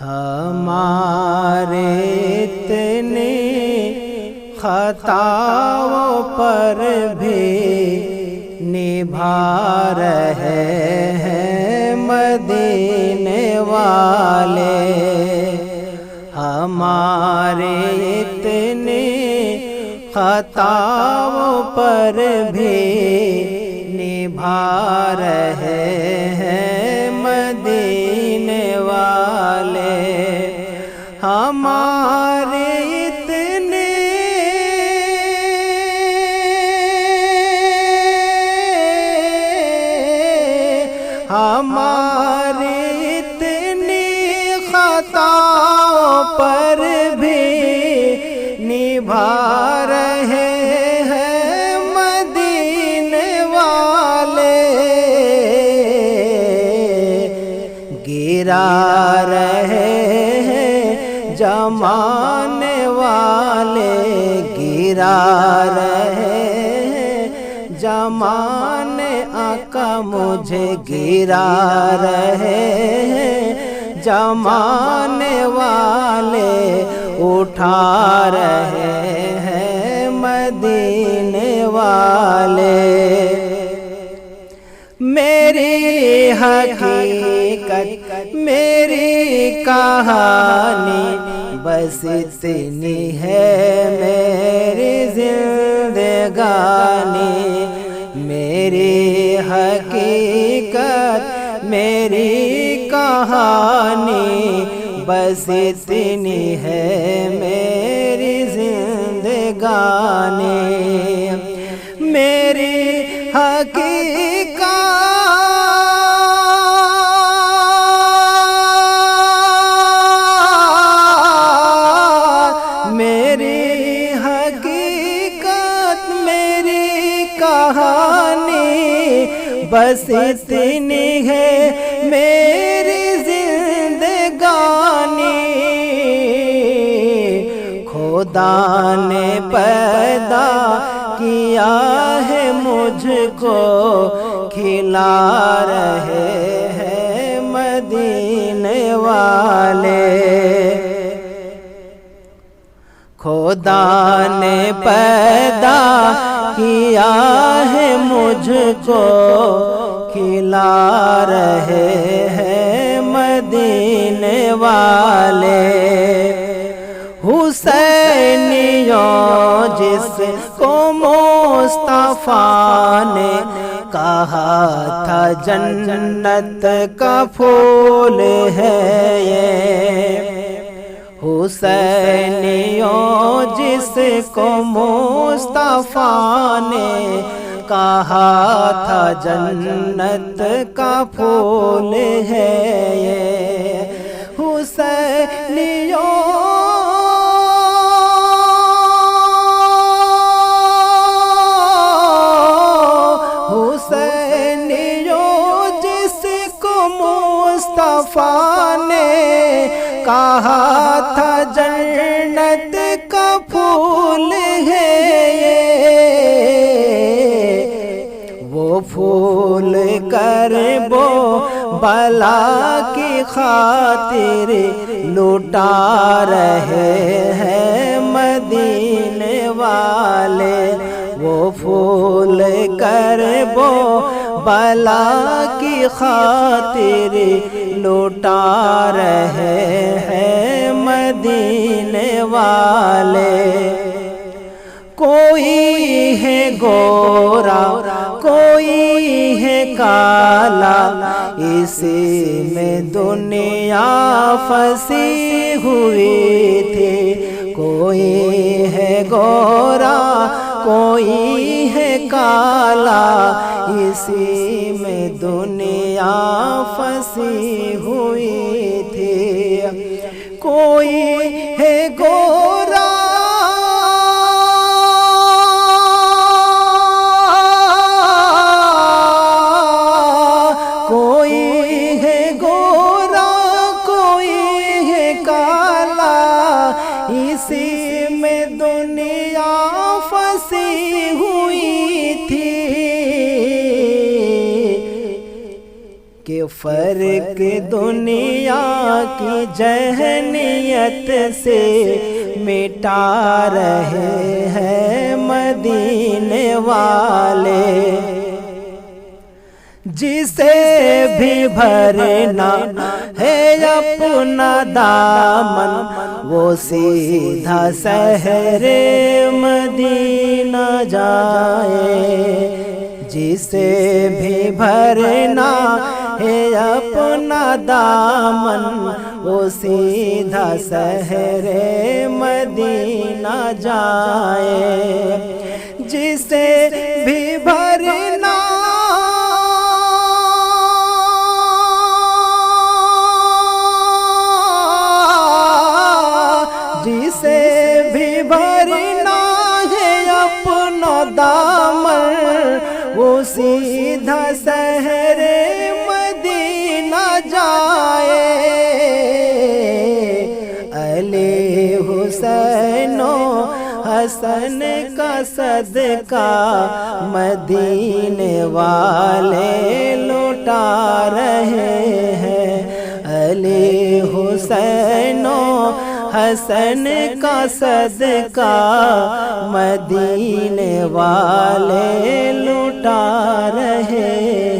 ہمارے اتنے خطاؤں پر بھی نبھا رہے ہیں مدینے والے، ہمارے اتنے خطاؤں پر بھی نبھا رہے ہیں مدینے والے، ہمارے اتنے خطاؤں پر بھی نبھا رہے ہیں مدینے والے، گرا رہے ہیں جمانے والے، گرا رہے ہیں جمانے آقا مجھے گرا رہے ہیں جمانے والے، اٹھا رہے ہیں مدینے والے، میری حقیقت میری کہانی بس اتنی ہے میری زندگانی، میری حقیقت میری کہانی بس اتنی ہے میری زندگانی، میری حقیقت میری حقیقت میری کہانی بس اتنی ہے میری زندگانی، خدا نے پیدا کیا ہے مجھ کو کھلا رہے ہیں مدینے والے، خدا نے پیدا کیا ہے مجھ کو کھلا رہے ہیں مدینے والے، حسینیوں جس کو مصطفیٰ نے کہا تھا جنت کا پھول ہے یہ، حسینیوں جس کو مصطفیٰ نے کہا تھا جنت کا پھول ہے یہ، حسینیوں جس کو مصطفیٰ نے کہا تھا جنت کا پھول ہے یہ، وہ پھول کربو بلا کی خاطر لٹا رہے ہیں مدینے والے، وہ پھول کربو بلا کی خاطر لٹا رہے ہیں مدینے والے، کوئی ہے گورا کوئی ہے کالا، اسی میں دنیا پھنسی ہوئی تھی، کوئی ہے گورا کوئی ہے کالا، اسی میں دنیا پھنسی ہوئی تھی، کوئی ہے گورا اسی میں دنیا پھنسی ہوئی تھی، کہ کہ فرق دنیا کی ذہنیت سے مٹا رہے ہیں مدینے والے، جسے بھی بھرنا ہے اپنا دامن وہ سیدھا شہر مدینہ جائے، جسے بھی بھرنا ہے اپنا دامن وہ سیدھا شہر مدینہ جائے، جسے بھی بھرنا وہ سیدھا شہر مدینہ جائے، علی حسین و حسن کا صدقہ مدینے والے لوٹا رہے ہیں، علی حسین و حسن کا صدقہ مدینے والے لوٹا رہے